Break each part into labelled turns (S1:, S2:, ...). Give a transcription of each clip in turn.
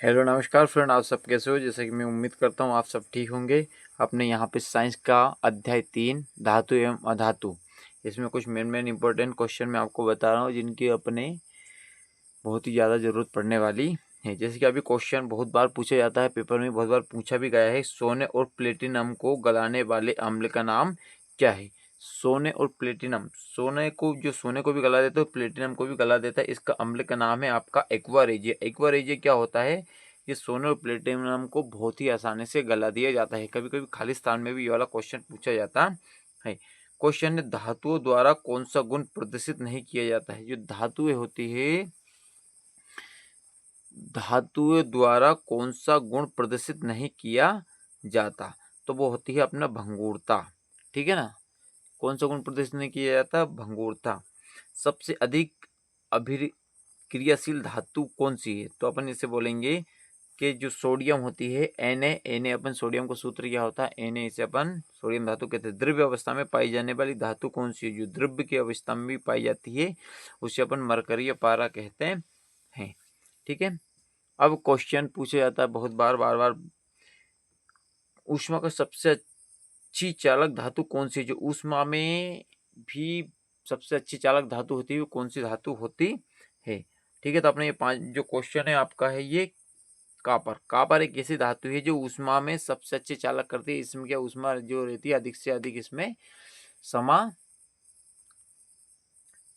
S1: Hello नमस्कार friend, आप सब कैसे हो। जैसे कि मैं उम्मीद करता हूँ आप सब ठीक होंगे। अपने यहाँ पे साइंस का अध्याय 3 धातु एवं अधातु, इसमें कुछ मेन इंपॉर्टेंट क्वेश्चन मैं आपको बता रहा हूँ जिनकी अपने बहुत ही ज़्यादा ज़रूरत पड़ने वाली है। जैसे कि अभी क्वेश्चन बहुत बार पूछा जाता है, पेपर में बहुत बार पूछा भी गया है। सोने और प्लेटिनम को गलाने वाले अम्ल का नाम क्या है। सोने और प्लेटिनम, सोने को भी गला देता है, प्लेटिनम को भी गला देता है, इसका अम्ल का नाम है आपका एक्वा रेजिया। एक्वा रेजिया क्या होता है, ये सोने और प्लेटिनम को बहुत ही आसानी से गला दिया जाता है। कभी कभी खालिस्तान में भी ये वाला क्वेश्चन पूछा जाता है। क्वेश्चन है, धातुओं द्वारा कौन सा गुण प्रदर्शित नहीं किया जाता है। जो धातुएं होती है, धातुओं द्वारा कौन सा गुण प्रदर्शित नहीं किया जाता, तो वो होती है अपना भंगुरता। ठीक है ना। कौन सा गुण प्रदर्शित नहीं किया जाता, भंगुरता। सबसे अधिक अभिक्रियाशील धातु कौन सी है, तो अपन इसे बोलेंगे कि जो सोडियम होती है Na अपन सोडियम का सूत्र क्या होता है, Na, इसे अपन सोडियम धातु कहते हैं। द्रव्य अवस्था में पाई जाने वाली धातु कौन सी है, जो द्रव्य की अवस्था में भी पाई जाती है, उसे अपन मरकरी पारा कहते हैं। ठीक है। अब क्वेश्चन पूछा जाता है बहुत बार बार, ऊष्मा का सबसे अच्छी चालक धातु कौन सी है। जो ऊष्मा में भी सबसे अच्छी चालक धातु होती है, वो कौन सी धातु होती है। ठीक है। तो अपने ये 5 जो क्वेश्चन है आपका है, ये कापर एक ऐसी धातु है जो ऊष्मा में सबसे अच्छी चालक करती है। इसमें क्या ऊष्मा जो रहती है अधिक से अधिक इसमें समा।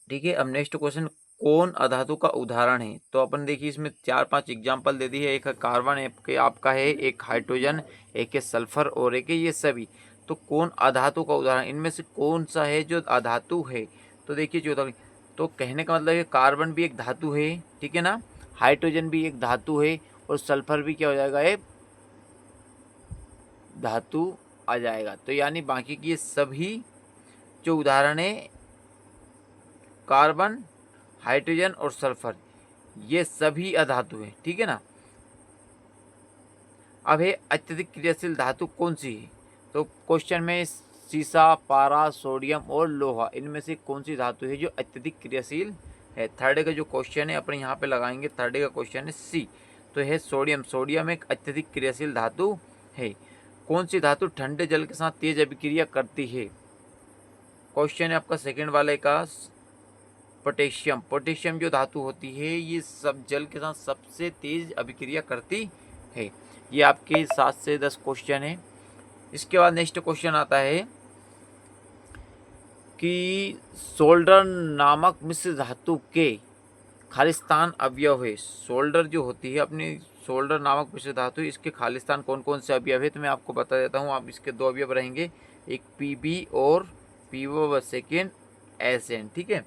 S1: ठीक है। अब नेक्स्ट क्वेश्चन, कौन अधातु का उदाहरण है, तो अपन देखिए इसमें 4-5 एग्जाम्पल दे दी है। एक है कार्बन, एक आपका है, एक हाइड्रोजन, एक है सल्फर और एक है ये सभी। तो कौन अधातु का उदाहरण, इनमें से कौन सा है जो अधातु है। तो देखिए जो, तो कहने का मतलब है कार्बन भी एक धातु है, ठीक है ना, हाइड्रोजन भी एक धातु है, और सल्फर भी क्या हो जाएगा, एक धातु आ जाएगा। तो यानी बाकी की ये सभी जो उदाहरण है, कार्बन, हाइड्रोजन और सल्फर, ये सभी अधातु है। ठीक है ना। अब है अत्यधिक क्रियाशील धातु कौन सी है, तो क्वेश्चन में सीसा, पारा, सोडियम और लोहा, इनमें से कौन सी धातु है जो अत्यधिक क्रियाशील है। थर्ड का जो क्वेश्चन है अपन यहाँ पे लगाएंगे, थर्ड का क्वेश्चन है सी, तो है सोडियम। सोडियम एक अत्यधिक क्रियाशील धातु है। कौन सी धातु ठंडे जल के साथ तेज अभिक्रिया करती है। क्वेश्चन है आपका सेकेंड वाले का, पोटेशियम। पोटेशियम जो धातु होती है, ये सब जल के साथ सबसे तेज अभिक्रिया करती है। ये आपके 7 से 10 क्वेश्चन है। इसके बाद नेक्स्ट क्वेश्चन आता है कि सोल्डर नामक मिश्र धातु के खालिस्तान अवयव है। सोल्डर जो होती है अपनी, सोल्डर नामक मिश्र धातु, इसके खालिस्तान कौन कौन से अवयव है, तो मैं आपको बता देता हूँ। आप इसके 2 अवयव रहेंगे, एक Pb और PO सेकेंड SN। ठीक है।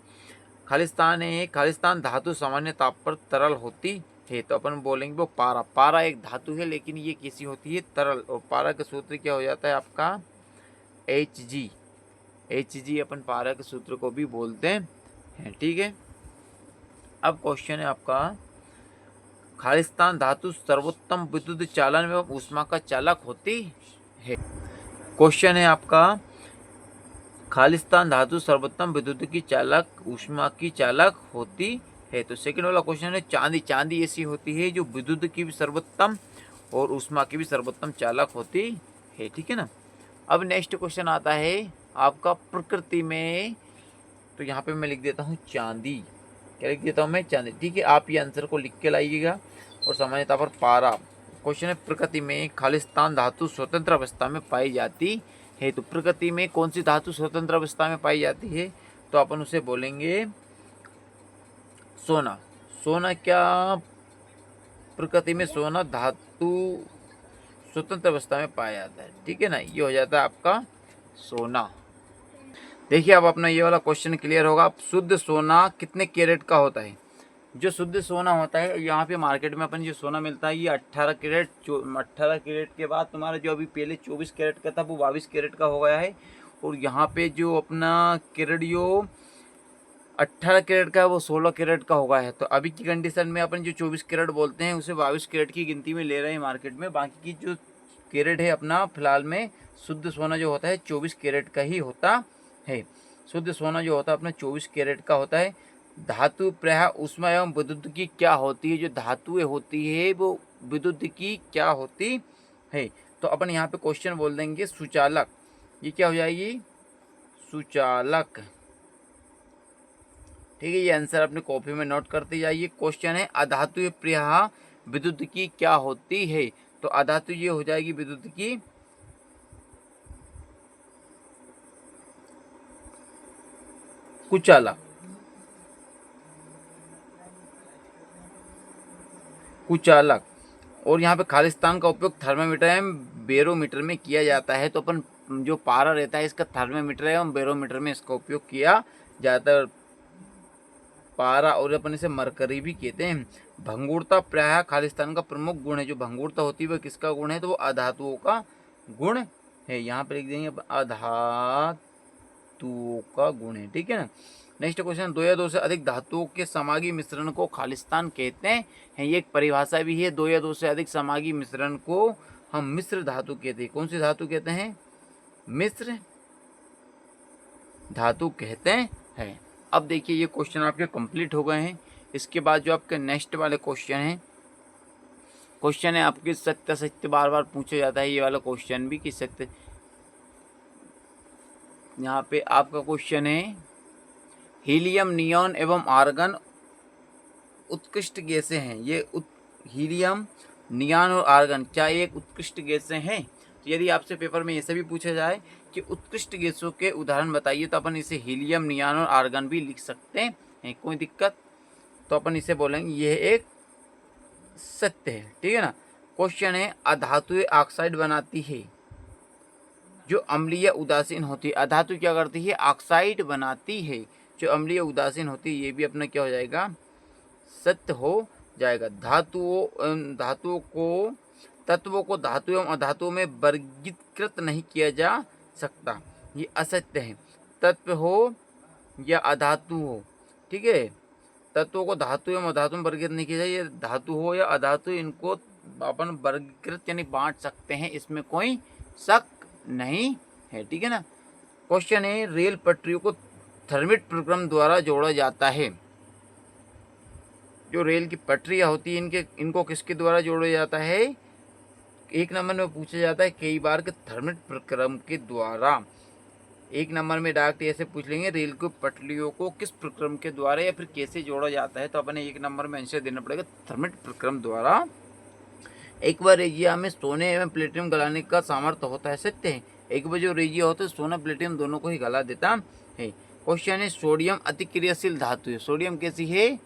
S1: खालिस्तान है, खालिस्तान धातु सामान्य ताप पर तरल होती है, तो अपन बोलेंगे वो पारा। पारा एक धातु है लेकिन ये कैसी होती है, तरल, और पारा का सूत्र क्या हो जाता है आपका Hg। Hg अपन पारा के सूत्र को भी बोलते हैं। ठीक है। अब क्वेश्चन है आपका, खालिस्तान धातु सर्वोत्तम विद्युत चालन एवं ऊष्मा का चालक होती है। क्वेश्चन है आपका, खालिस्तान धातु सर्वोत्तम विद्युत की चालक, ऊष्मा की चालक होती है। तो सेकंड वाला क्वेश्चन है चांदी। चांदी ऐसी होती है जो विद्युत की भी सर्वोत्तम और ऊष्मा की भी सर्वोत्तम चालक होती है। ठीक है ना। अब नेक्स्ट क्वेश्चन आता है आपका प्रकृति में, तो यहाँ पे मैं लिख देता हूँ चांदी। क्या लिख देता हूँ मैं, चांदी। ठीक है। आप ये आंसर को लिख के लाइएगा। और सामान्यतः पर पारा। क्वेश्चन है, प्रकृति में खालिस्तान धातु स्वतंत्र अवस्था में पाई जाती है। तो प्रकृति में कौन सी धातु स्वतंत्र अवस्था में पाई जाती है, तो अपन उसे बोलेंगे सोना। सोना क्या, प्रकृति में सोना धातु स्वतंत्र अवस्था में पाया जाता है। ठीक है ना। ये हो जाता है आपका सोना। देखिए अब अपना ये वाला क्वेश्चन क्लियर होगा। शुद्ध सोना कितने कैरेट का होता है। जो शुद्ध सोना होता है, यहाँ पे मार्केट में अपन जो सोना मिलता है, ये 18 कैरेट, 18 कैरेट के बाद तुम्हारा जो अभी पहले 24 कैरेट का था वो 22 कैरेट का हो गया है। और यहाँ पे जो अपना कैरेट जो 18 कैरेट का है वो 16 कैरेट का हो गया है। तो अभी की कंडीशन में अपन जो 24 कैरेट बोलते हैं उसे 22 कैरेट की गिनती में ले रहे हैं मार्केट में। बाकी की जो कैरेट है अपना फिलहाल में, शुद्ध सोना जो होता है 24 कैरेट का ही होता है। शुद्ध सोना जो होता है अपना 24 कैरेट का होता है। धातु प्रायः ऊष्मा एवं विद्युत की क्या होती है। जो धातुएं होती है वो विद्युतिकी क्या होती है? तो अपन यहाँ पे क्वेश्चन बोल देंगे सुचालक। ये क्या हो जाएगी? सुचालक। ठीक है, ये आंसर अपने कॉपी में नोट करते जाइए। क्वेश्चन है अधातुय प्रीहा विद्युतिकी क्या होती है? तो अधातु ये हो जाएगी विद्युतिकी कुचालक। कुचालक। और यहाँ पे खालिस्तान का उपयोग थर्मामीटर एवं बैरोमीटर में किया जाता है। तो अपन जो पारा रहता है इसका थर्मामीटर एवं बैरोमीटर में इसका उपयोग किया जाता है। पारा और अपन इसे मरकरी भी कहते हैं। भंगुरता प्रायः खालिस्तान का प्रमुख गुण है। जो भंगुरता होती है वह किसका गुण है? तो वो अधातुओं का गुण है। यहाँ पे लिख देंगे अधातुओं का गुण है। ठीक है ना। नेक्स्ट क्वेश्चन, दो या दो से अधिक धातुओं के समागी मिश्रण को खालिस्तान कहते हैं। ये एक परिभाषा भी है। दो या दो से अधिक समागी मिश्रण को हम मिश्र धातु कहते हैं। कौन सी धातु कहते हैं? मिश्र धातु कहते हैं। अब देखिए ये क्वेश्चन आपके कंप्लीट हो गए हैं। इसके बाद जो आपके नेक्स्ट वाले क्वेश्चन है आपके सत्य सत्य बार बार पूछा जाता है। ये वाला क्वेश्चन भी कि सत्य, यहाँ पे आपका क्वेश्चन है हीलियम, नियॉन एवं आर्गन उत्कृष्ट गैसें हैं। ये हीलियम, नियॉन और आर्गन क्या एक उत्कृष्ट गैसें हैं? तो यदि आपसे पेपर में ऐसे भी पूछा जाए कि उत्कृष्ट गैसों के उदाहरण बताइए तो अपन इसे हीलियम, नियॉन और आर्गन भी लिख सकते हैं। कोई दिक्कत? तो अपन इसे बोलेंगे यह एक सत्य है। ठीक है ना। क्वेश्चन है अधातु ऑक्साइड बनाती है जो अम्लीय उदासीन होती है। अधातु क्या करती है? ऑक्साइड बनाती है जो अम्लीय उदासीन होती है। ये भी अपना क्या हो जाएगा? सत्य हो जाएगा। धातुओं को तत्वों को धातु एवं अधातुओं में वर्गीकृत नहीं किया जा सकता। ये असत्य है। तत्व हो या अधातु हो, ठीक है, तत्वों को धातु एवं अधातु में वर्गीकृत नहीं किया जाए। ये धातु हो या अधातु, इनको अपन वर्गीकृत यानी बांट सकते हैं, इसमें कोई शक नहीं है। ठीक है ना। क्वेश्चन है रेल पटरियों को थर्मिट प्रक्रम द्वारा जोड़ा जाता है। जो रेल की पटरियां होती है इनको किसके द्वारा जोड़ा जाता है? एक नंबर में पूछा जाता है कई बार के थर्मिट प्रक्रम के द्वारा। एक नंबर में डायरेक्ट ऐसे पूछ लेंगे रेल की पटरियों को किस प्रक्रम के द्वारा या फिर कैसे जोड़ा जाता है, तो अपने एक नंबर में आंसर देना पड़ेगा थर्मिट प्रक्रम द्वारा। एक बार रेजिया में सोने एवं प्लेटिनम गलाने का सामर्थ्य होता है। सत्य है। एक बार जो रेजिया होता है सोना प्लेटिनम दोनों को ही गला देता है। क्वेश्चन है सोडियम अति क्रियाशील धातु है। सोडियम कैसी है?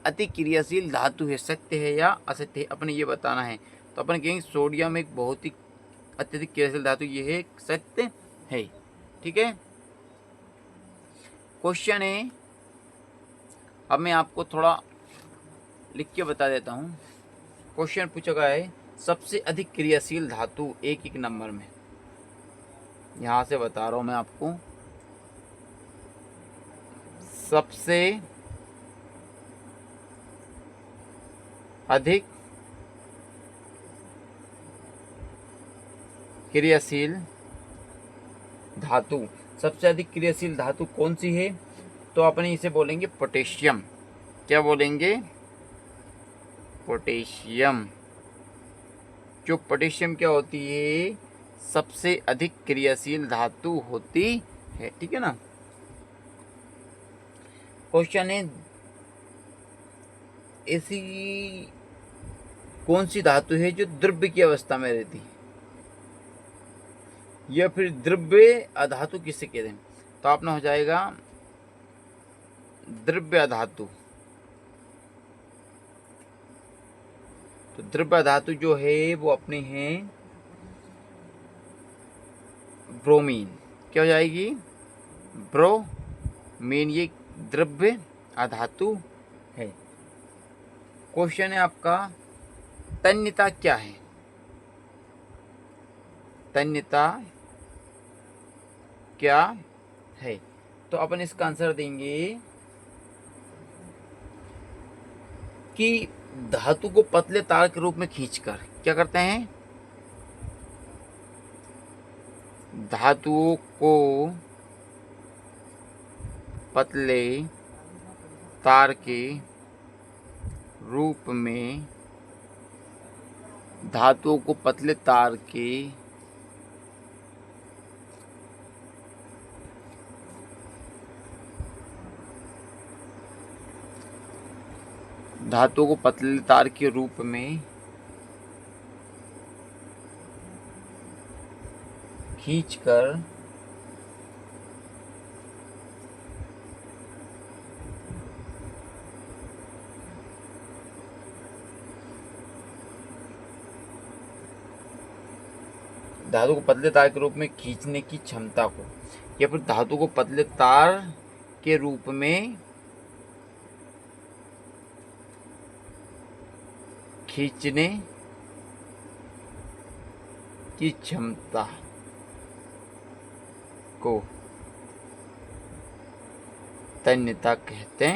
S1: अति क्रियाशील धातु है। सत्य है या असत्य है, अपने ये बताना है। तो अपन कहेंगे सोडियम एक बहुत ही अत्यधिक क्रियाशील धातु, ये है सत्य है। ठीक है। क्वेश्चन है, अब मैं आपको थोड़ा लिख के बता देता हूँ। क्वेश्चन पूछा गया है सबसे अधिक क्रियाशील धातु एक नंबर में, यहाँ से बता रहा हूँ मैं आपको। सबसे अधिक क्रियाशील धातु, सबसे अधिक क्रियाशील धातु कौन सी है? तो अपने इसे बोलेंगे पोटेशियम। क्या बोलेंगे? पोटेशियम। जो पोटेशियम क्या होती है? सबसे अधिक क्रियाशील धातु होती है। ठीक है ना। क्वेश्चन है ऐसी कौन सी धातु है जो द्रव्य की अवस्था में रहती है, या फिर द्रव्य अधातु किसे कहते हैं? तो आपने हो जाएगा द्रव्य अधातु। तो द्रव्य धातु जो है वो अपनी है ब्रोमीन। क्या हो जाएगी? ब्रोमीन। ये द्रव्य अधातु है। क्वेश्चन है आपका तन्यता क्या है? तन्यता क्या है? तो अपन इसका आंसर देंगे कि धातु को पतले तार के रूप में खींचकर क्या करते हैं? धातुओं को पतले तार के रूप में धातुओं को पतले तार के रूप में खींचकर धातु को पतले तार के रूप में खींचने की क्षमता को, या फिर धातु को पतले तार के रूप में खींचने की क्षमता को तन्यता कहते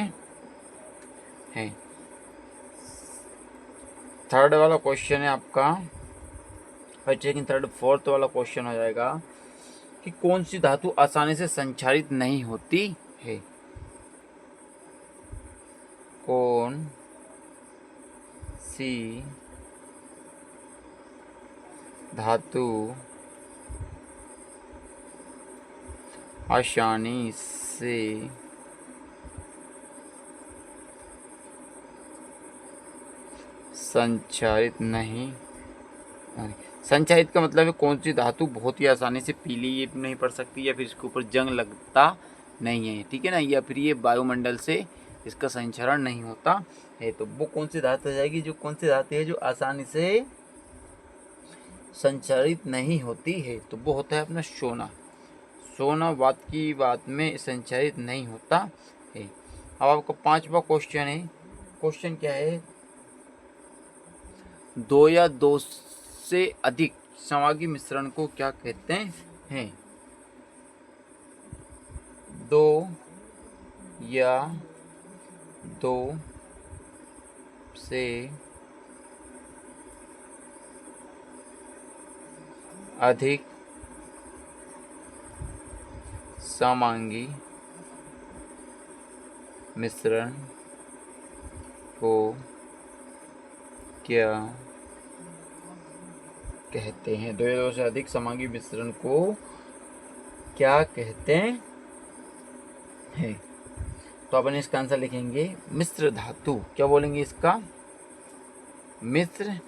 S1: हैं। थर्ड वाला क्वेश्चन है आपका, और सेकंड थर्ड फोर्थ वाला क्वेश्चन हो जाएगा कि कौन सी धातु आसानी से संक्षारित नहीं होती है। कौन सी धातु आसानी से संक्षारित नहीं, संक्षारित का मतलब है कौन सी धातु बहुत ही आसानी से पीली नहीं पड़ सकती, या फिर इसके ऊपर जंग लगता नहीं है, ठीक है ना, या फिर ये वायुमंडल से इसका संचरण नहीं होता है। तो वो कौन सी धातु हो जाएगी, जो कौन सी धातु है जो आसानी से संचरित नहीं होती है, तो वो होता है अपना सोना। सोना बात की बात में संचरित नहीं होता है। अब आपका पांचवा क्वेश्चन है, क्वेश्चन क्या है, दो या दो से अधिक समांगी मिश्रण को क्या कहते हैं। दो या दो से अधिक समांगी मिश्रण को क्या कहते हैं। दो या दो से अधिक समांगी मिश्रण को क्या कहते हैं। तो अपन इसका आंसर लिखेंगे मिश्र धातु। क्या बोलेंगे इसका, मिश्र।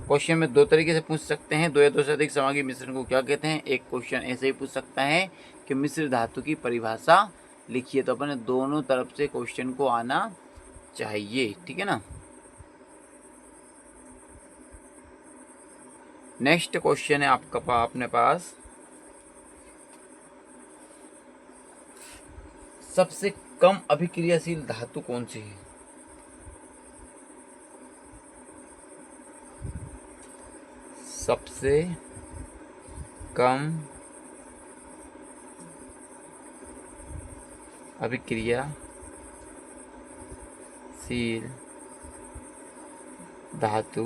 S1: क्वेश्चन में दो तरीके से पूछ सकते हैं, दो या दो से अधिक समांगी मिश्रण को क्या कहते हैं। एक क्वेश्चन ऐसे ही पूछ सकता है कि मिश्र धातु की परिभाषा लिखिए। तो अपन दोनों तरफ से क्वेश्चन को आना चाहिए, ठीक है ना। नेक्स्ट क्वेश्चन है आपका अपने पास, सबसे कम अभिक्रियाशील धातु कौन सी है। सबसे कम अभिक्रियाशील धातु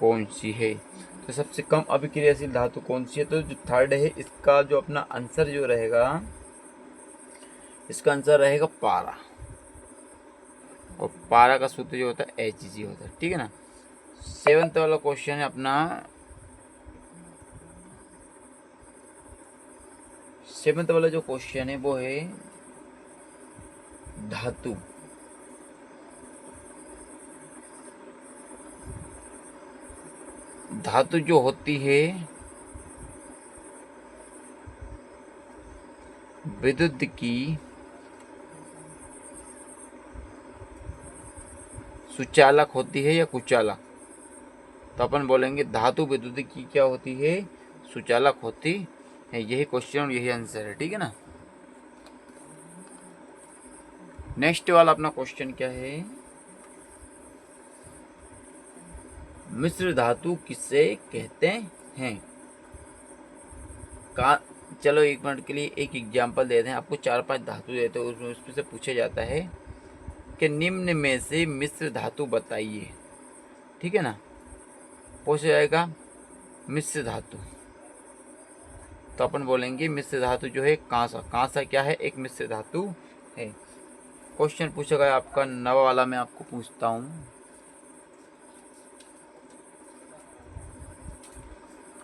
S1: कौन सी है। तो सबसे कम अभिक्रियाशील धातु कौन सी है, तो जो थर्ड है इसका जो अपना आंसर जो रहेगा, इसका आंसर रहेगा पारा। और पारा का सूत्र जो होता है Hg होता है, ठीक है ना। सेवंथ वाला क्वेश्चन है अपना, सेवंथ वाला जो क्वेश्चन है वो है धातु। धातु जो होती है विद्युत की सुचालक होती है या कुचालक। तो अपन बोलेंगे धातु विद्युत की क्या होती है, सुचालक होती है। यही क्वेश्चन और यही आंसर है, ठीक है ना। नेक्स्ट वाला अपना क्वेश्चन क्या है, मिश्र धातु किसे कहते हैं। चलो एक मिनट के लिए एक एग्जांपल देते हैं आपको। 4-5 धातु देते हैं, उसमें से पूछा जाता है कि निम्न में से मिश्र धातु बताइए, ठीक है ना। पूछा जाएगा मिश्र धातु, तो अपन बोलेंगे मिश्र धातु जो है कांसा। कांसा क्या है, एक मिश्र धातु है। क्वेश्चन पूछा गया आपका 9 वाला, मैं आपको पूछता हूँ।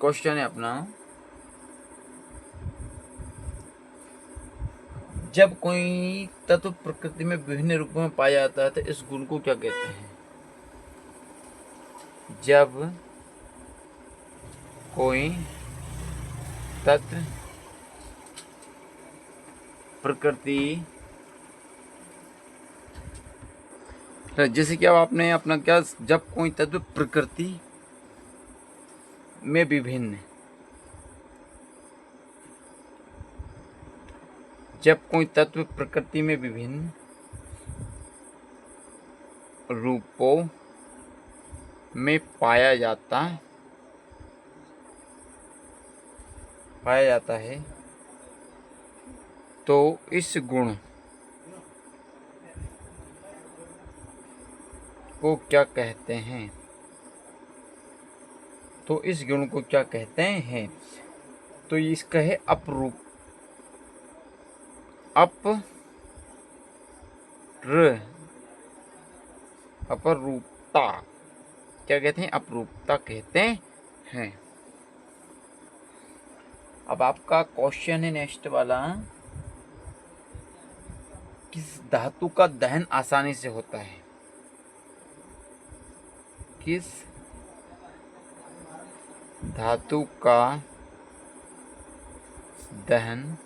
S1: क्वेश्चन है अपना, जब कोई तत्व प्रकृति में विभिन्न रूपों में पाया जाता है तो इस गुण को क्या कहते हैं? जब कोई तत्व प्रकृति, जैसे कि अब आपने अपना क्या, जब कोई तत्व प्रकृति में विभिन्न, जब कोई तत्व प्रकृति में विभिन्न रूपों में पाया जाता है तो इस गुण को क्या कहते हैं? तो इस गुण को क्या कहते हैं? तो इसका है अपरूपता। क्या कहते हैं? अपरूपता कहते हैं। अब आपका क्वेश्चन है नेक्स्ट वाला, किस धातु का दहन आसानी से होता है? किस धातु का दहन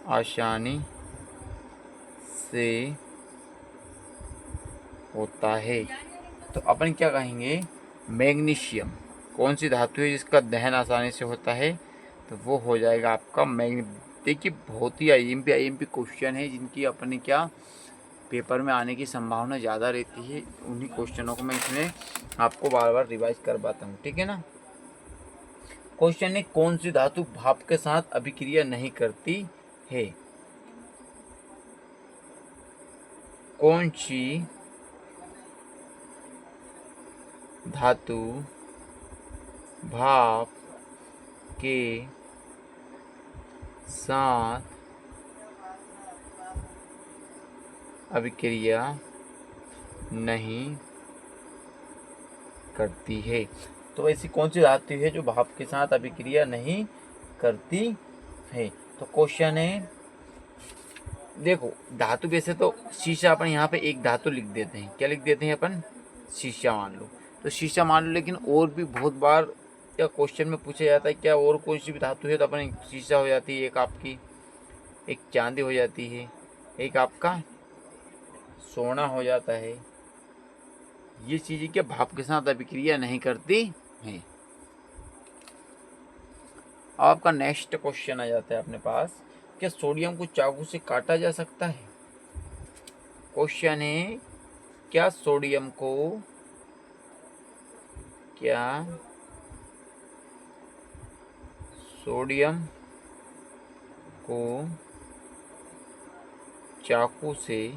S1: आसानी से होता है? तो अपन क्या कहेंगे? मैग्नीशियम। कौन सी धातु है जिसका दहन आसानी से होता है? तो वो हो जाएगा आपका देखिए बहुत ही आईएमपी क्वेश्चन है जिनकी अपने क्या पेपर में आने की संभावना ज़्यादा रहती है। उन्हीं क्वेश्चनों को मैं इसमें आपको बार बार रिवाइज करवाता हूँ, ठीक है ना। क्वेश्चन है, कौन सी धातु भाप के साथ अभिक्रिया नहीं करती है? कौन सी धातु भाप के साथ अभिक्रिया नहीं करती है? तो ऐसी कौन सी धातु है जो भाप के साथ अभिक्रिया नहीं करती है? तो क्वेश्चन है, देखो धातु वैसे तो शीशा अपन यहाँ पे एक धातु लिख देते हैं। क्या लिख देते हैं अपन? शीशा मान लो। तो शीशा मान लो, लेकिन और भी बहुत बार क्या क्वेश्चन में पूछा जाता है क्या और कोई सी भी धातु है? तो अपन शीशा हो जाती है, एक आपकी एक चांदी हो जाती है, एक आपका सोना हो जाता है। ये चीज़ें क्या भाप के साथ अभिक्रिया नहीं करती हैं। अब आपका नेक्स्ट क्वेश्चन आ जाता है अपने पास, क्या सोडियम को चाकू से काटा जा सकता है? क्वेश्चन है, क्या सोडियम को चाकू से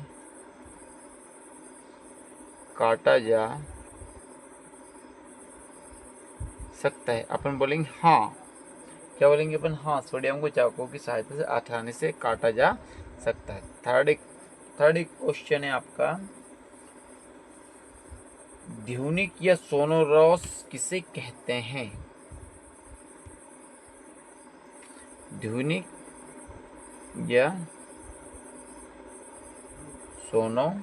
S1: काटा जा सकता है? अपन बोलेंगे हाँ। क्या बोलेंगे अपन? हाँ, सोडियम को चाकू की सहायता से आसानी से काटा जा सकता है। थर्ड क्वेश्चन है आपका, ध्वनिक या सोनोरस किसे कहते हैं? ध्वनिक या सोनोरस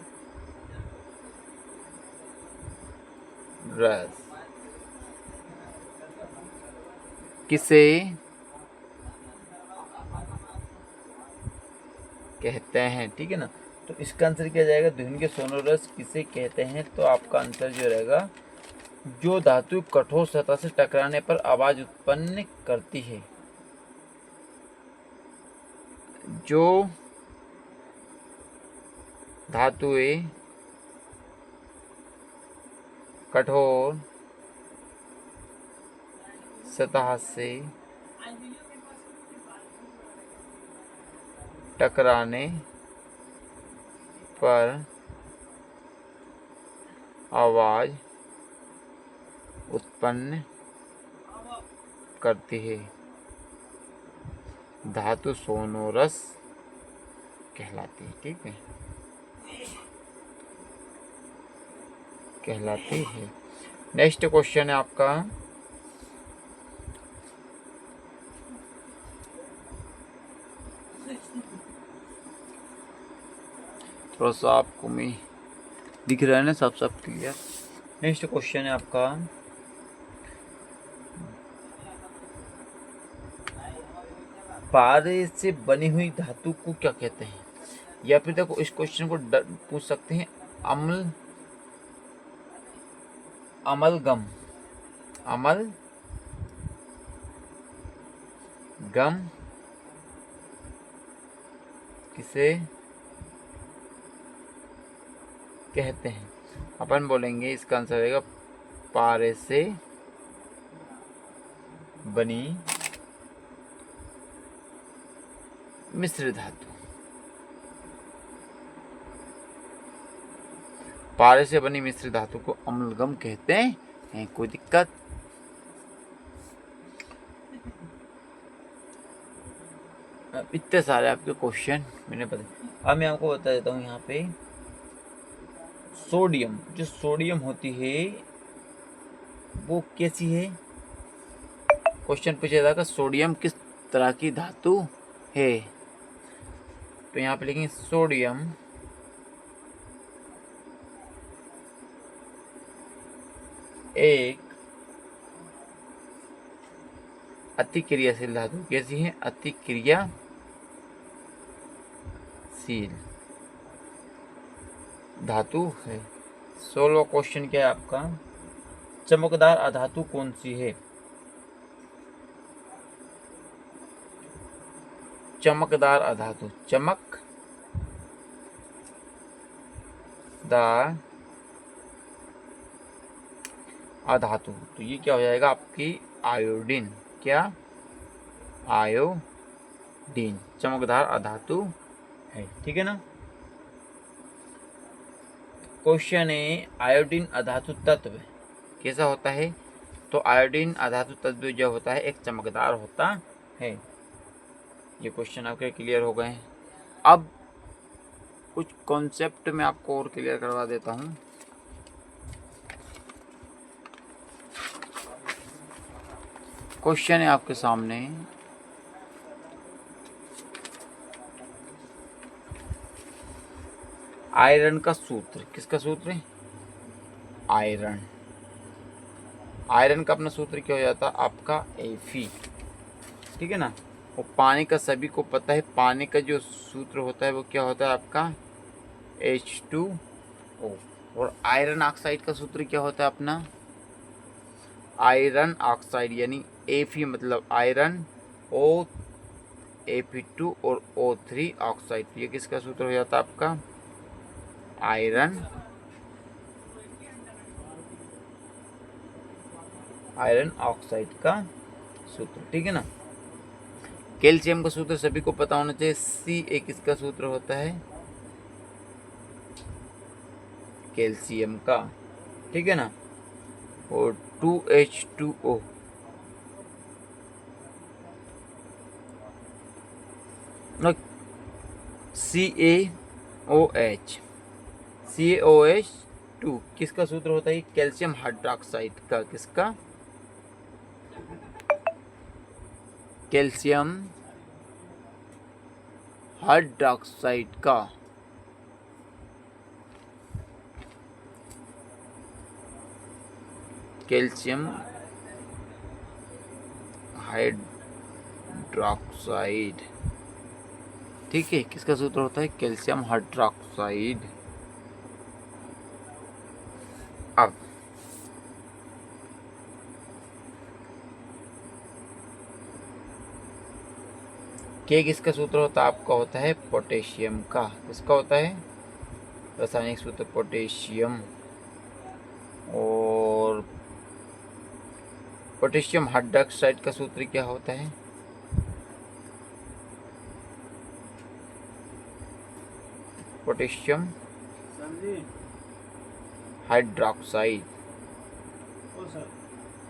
S1: किसे कहते हैं? ठीक है ना। तो इसका आंसर क्या जाएगा? ध्वनि के सोनोरस किसे कहते हैं? तो आपका आंसर जो रहेगा, जो धातु कठोर सतह से टकराने पर आवाज उत्पन्न करती है। जो धातुएं कठोर सतह से टकराने पर आवाज उत्पन्न करती है। धातु सोनोरस कहलाती है। ठीक है, कहलाती है। नेक्स्ट क्वेश्चन है आपका, थोड़ा सा आपको मैं दिख रहा है ना, सब क्लियर। नेक्स्ट क्वेश्चन है आपका, पारे से बनी हुई धातु को क्या कहते हैं? या फिर देखो इस क्वेश्चन को पूछ सकते हैं, अमलगम किसे कहते हैं? अपन बोलेंगे इसका आंसर रहेगा पारे से बनी मिश्र धातु। पारे से बनी मिश्र धातु को अम्लगम कहते हैं। कोई दिक्कत? इतने सारे आपके क्वेश्चन मैंने बता। अब मैं आपको बता देता हूँ, यहाँ पे सोडियम, जो सोडियम होती है वो कैसी है? क्वेश्चन पूछा था कि सोडियम किस तरह की धातु है, तो यहाँ पे लिखेंगे सोडियम एक अतिक्रियाशील धातु। कैसी है? अतिक्रियाशील धातु है। 16वां क्वेश्चन क्या है आपका, चमकदार अधातु कौन सी है? चमकदार अधातु, चमकदार अधातु, तो ये क्या हो जाएगा आपकी आयोडीन। क्या? आयोडीन चमकदार अधातु है। ठीक है ना। क्वेश्चन है, आयोडीन अधातु तत्व कैसा होता है? तो आयोडीन अधातु तत्व जो होता है एक चमकदार होता है। ये क्वेश्चन आपके क्लियर हो गए हैं। अब कुछ कॉन्सेप्ट में आपको और क्लियर करवा देता हूँ। क्वेश्चन है आपके सामने, आयरन का सूत्र। किसका सूत्र है? आयरन का अपना सूत्र क्या हो जाता है आपका? Fe। ठीक है ना। और पानी का सभी को पता है, पानी का जो सूत्र होता है वो क्या होता है आपका? H2O। और आयरन ऑक्साइड का सूत्र क्या होता है अपना? आयरन ऑक्साइड यानी Fe मतलब आयरन, O Fe2 और O3 ऑक्साइड। ये किसका सूत्र हो जाता है आपका? आयरन ऑक्साइड का सूत्र। ठीक है ना। कैल्शियम का सूत्र सभी को पता होना चाहिए, Ca किसका सूत्र होता है? कैल्शियम का। ठीक है ना। और 2H2O CaOH2 किसका सूत्र होता है? कैल्शियम हाइड्रोक्साइड का। किसका? कैल्शियम हाइड्रोक्साइड का। Calcium hydroxide. ठीक है, किसका सूत्र होता है? Calcium hydroxide. अब के किसका सूत्र होता है आपका? होता है पोटेशियम का। किसका होता है? रासायनिक सूत्र पोटेशियम। और पोटेशियम हाइड्रोक्साइड का सूत्र क्या होता है? Potassium hydroxide.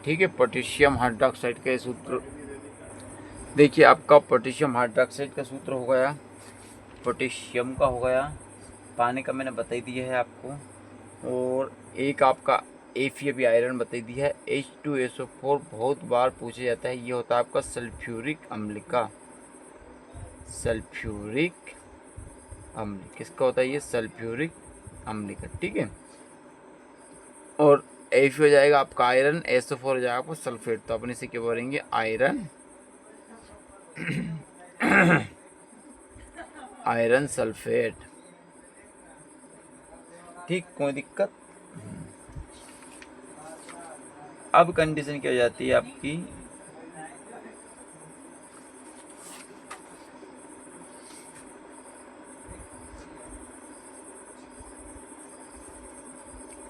S1: ठीक है, पोटेशियम हाइड्रोक्साइड का सूत्र देखिए आपका पोटेशियम हाइड्रोक्साइड का सूत्र हो गया, पोटेशियम का हो गया, पानी का मैंने बता ही दिया है आपको, और एक आपका एफिया आयरन बता दिया है। H2SO4 बहुत बार पूछा जाता है, ये होता है आपका सल्फ्यूरिक अम्ल का, सल्फ्यूरिक अम्ल किसका होता है, ये सल्फ्यूरिक अम्ल का, ठीक है। और एफ हो जाएगा आपका आयरन, SO4 हो जाएगा आपका सल्फेट, तो अपन इसे क्या बोलेंगे, आयरन आयरन सल्फेट, ठीक, कोई दिक्कत। अब कंडीशन क्या हो जाती है आपकी,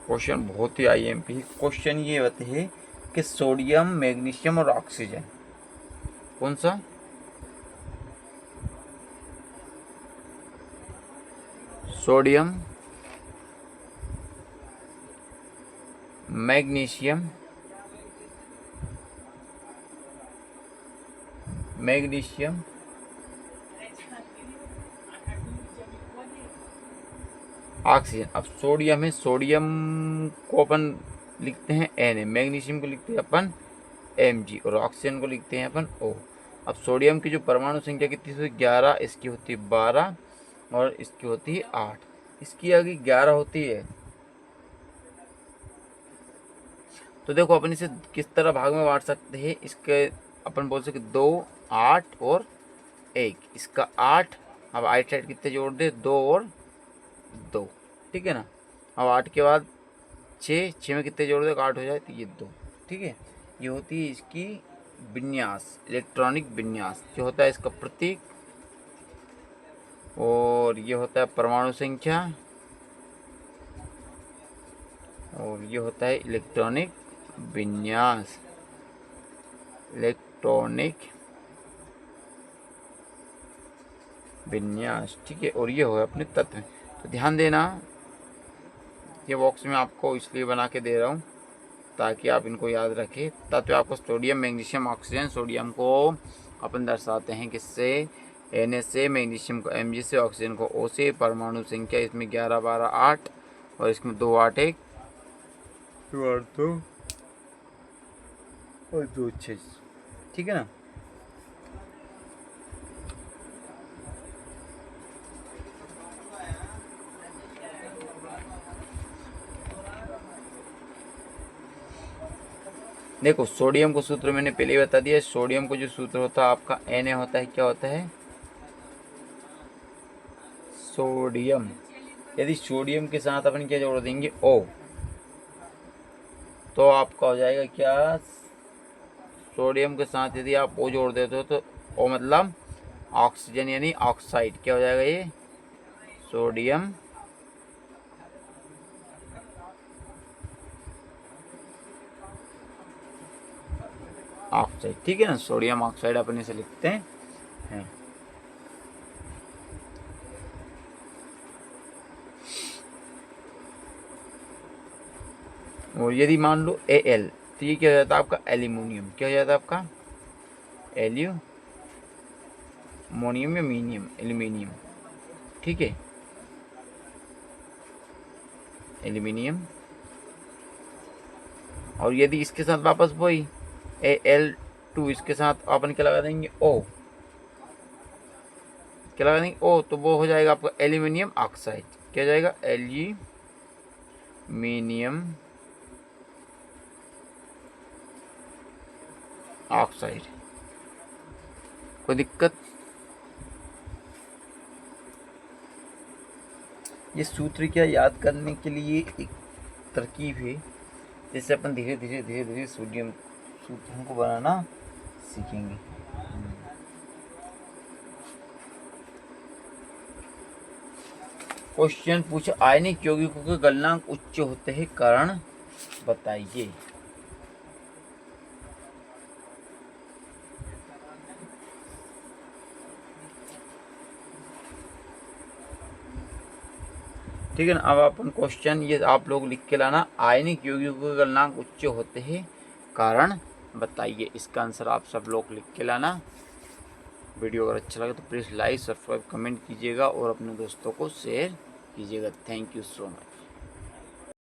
S1: क्वेश्चन बहुत ही IMP क्वेश्चन ये होते हैं कि सोडियम, मैग्नीशियम और ऑक्सीजन, कौन सा, सोडियम, मैग्नीशियम, मैग्नीशियम, ऑक्सीजन। अब सोडियम है, सोडियम को अपन लिखते हैं Na, मैग्नीशियम को लिखते हैं अपन Mg, और ऑक्सीजन को लिखते हैं अपन O। अब सोडियम की जो परमाणु संख्या कितनी होती है, 11, इसकी होती है 12 और इसकी होती है 8, इसकी आगे 11 होती है। तो देखो अपन इसे किस तरह भाग में बांट सकते हैं, इसके अपन बोल सकते 2, 8 और 1, इसका 8, अब 8 साइड कितने जोड़ दे, 2 और 2, ठीक है ना। अब 8 के बाद 6, 6 में कितने जोड़ दे, 8 हो जाए, तो ये 2, ठीक है। ये होती है इसकी विन्यास, इलेक्ट्रॉनिक विन्यास, जो होता है इसका प्रतीक, और ये होता है परमाणु संख्या, और ये होता है इलेक्ट्रॉनिक विन्यास, इलेक्ट्रॉनिक विन्यास, ठीक है। और ये हो अपने तत्व। तो ध्यान देना, ये बॉक्स में आपको इसलिए बना के दे रहा हूँ ताकि आप इनको याद रखें। तत्व आपको सोडियम, मैग्नीशियम, ऑक्सीजन। सोडियम को अपन दर्शाते हैं किससे, Na से, मैग्नीशियम को Mg से, ऑक्सीजन को O से। परमाणु संख्या इसमें 11, 12, 8 और इसमें 2, 8, 1, 2, 8, 2 और 2, 6, ठीक है ना। देखो सोडियम को सूत्र मैंने पहले ही बता दिया, सोडियम को जो सूत्र होता है आपका Na होता है, क्या होता है, सोडियम। यदि सोडियम के साथ अपन क्या जोड़ देंगे, O, तो आपका हो जाएगा क्या, सोडियम के साथ यदि आप O जोड़ देते हो तो O मतलब ऑक्सीजन यानी ऑक्साइड, क्या हो जाएगा ये, सोडियम ऑक्साइड, ठीक है ना। सोडियम ऑक्साइड अपन इसे लिखते हैं। और यदि मान लो Al, तो ये क्या हो जाता है आपका एल्यूमिनियम, क्या हो जाता है आपका एल्यूमोनियम या मीनियम, एल्यूमिनियम, ठीक है, एल्यूमिनियम। और यदि इसके साथ वापस वही Al2, इसके साथ अपन क्या लगा देंगे, O, क्या लगा देंगे O, तो वो हो जाएगा आपका एल्यूमिनियम ऑक्साइड, क्या हो जाएगा, एल्यूमिनियम ऑक्साइड। कोई दिक्कत, ये सूत्र क्या याद करने के लिए एक तरकीब है, जिससे अपन धीरे धीरे धीरे धीरे सोडियम सूत्रों को बनाना सीखेंगे। क्वेश्चन पूछा, आयनिक यौगिकों के गलनांक उच्च होते हैं, कारण बताइए। ठीक है ना। अब अपन क्वेश्चन ये आप लोग लिख के लाना, आयनिक यौगिकों के गलनांक उच्च होते हैं, कारण बताइए। इसका आंसर आप सब लोग लिख के लाना। वीडियो अगर अच्छा लगे तो प्लीज़ लाइक, सब्सक्राइब, कमेंट कीजिएगा और अपने दोस्तों को शेयर कीजिएगा। Thank you so much.